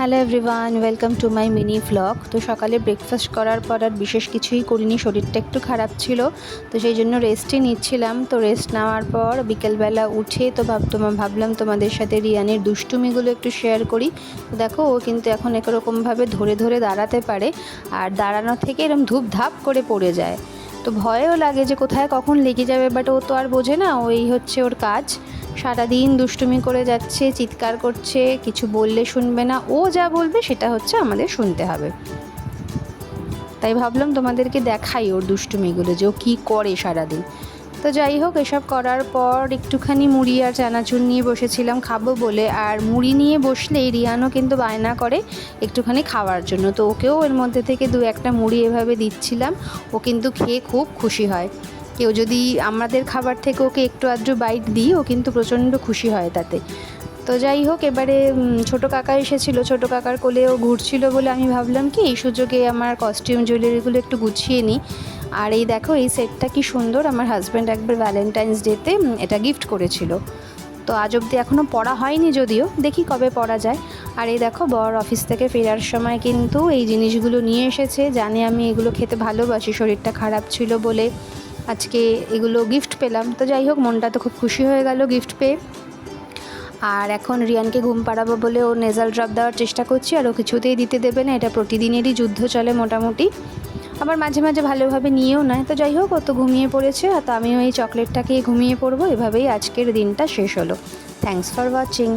Hello everyone, welcome to my mini vlog. তো সকালে breakfast করার পর আর বিশেষ কিছুই করিনি, শরীরটা একটু খারাপ ছিল, তো সেই জন্য রেস্টই নিচ্ছিলাম। তো রেস্ট নেওয়ার পর বিকেলবেলা উঠে তো ভাবলাম তোমাদের সাথে রিয়ানের দুষ্টুমিগুলো একটু শেয়ার করি। তো দেখো, ও কিন্তু এখন একরকমভাবে ধরে ধরে দাঁড়াতে পারে, আর দাঁড়ানো থেকে এরকম ধূপ ধাপ করে পড়ে যায়। তো ভয়ও লাগে যে কোথায় কখন লেগে যাবে, বাট ও তো আর বোঝে না, ওই হচ্ছে ওর কাজ। সারাদিন দুষ্টুমি করে যাচ্ছে, চিৎকার করছে, কিছু বললে শুনবে না, ও যা বলবে সেটা হচ্ছে আমাদের শুনতে হবে। তাই ভাবলাম তোমাদেরকে দেখাই ওর দুষ্টুমিগুলো, যে ও কী করে সারাদিন। তো যাই হোক, এসব করার পর একটুখানি মুড়ি আর চানাচুর নিয়ে বসেছিলাম খাবো বলে। আর মুড়ি নিয়ে বসলেই রিয়ানও কিন্তু বায়না করে একটুখানি খাওয়ার জন্য, তো ওকেও এর মধ্যে থেকে দু একটা মুড়ি এভাবে দিচ্ছিলাম। ও কিন্তু খেয়ে খুব খুশি হয়। কেউ যদি আমাদের খাবার থেকে ওকে একটু আধটু বাইট দিই, ও কিন্তু প্রচণ্ড খুশি হয় তাতে। তো যাই হোক, এবারে ছোটো কাকা এসেছিলো, ছোটো কাকার কোলে ও ঘুরছিল বলে আমি ভাবলাম কি এই সুযোগে আমার কস্টিউম জুয়েলারিগুলো একটু গুছিয়ে নিই। আর এই দেখো, এই সেটটা কি সুন্দর, আমার হাজব্যান্ড একবার ভ্যালেন্টাইন্স ডেতে এটা গিফট করেছিল। তো আজ অবধি এখনও পরা হয়নি, যদিও দেখি কবে পরা যায়। আর এই দেখো, বর অফিস থেকে ফেরার সময় কিন্তু এই জিনিসগুলো নিয়ে এসেছে, জানে আমি এগুলো খেতে ভালোবাসি, শরীরটা খারাপ ছিল বলে আজকে এগুলো গিফট পেলাম। তো যাই হোক, মনটা তো খুব খুশি হয়ে গেল গিফট পেয়ে। আর এখন রিয়ানকে ঘুম পাড়াবো বলে ওর নেজাল ড্রপ দেওয়ার চেষ্টা করছি, আর ও কিছুতেই দিতে দেবে না। এটা প্রতিদিনেরই যুদ্ধ চলে মোটামুটি, আবার মাঝে মাঝে ভালোভাবে নিয়েও নেয়। তো যাই হোক, ও তো ঘুমিয়ে পড়েছে, আর তো আমিও এই চকলেটটাকেই ঘুমিয়ে পড়বো। এভাবেই আজকের দিনটা শেষ হলো। Thanks for watching.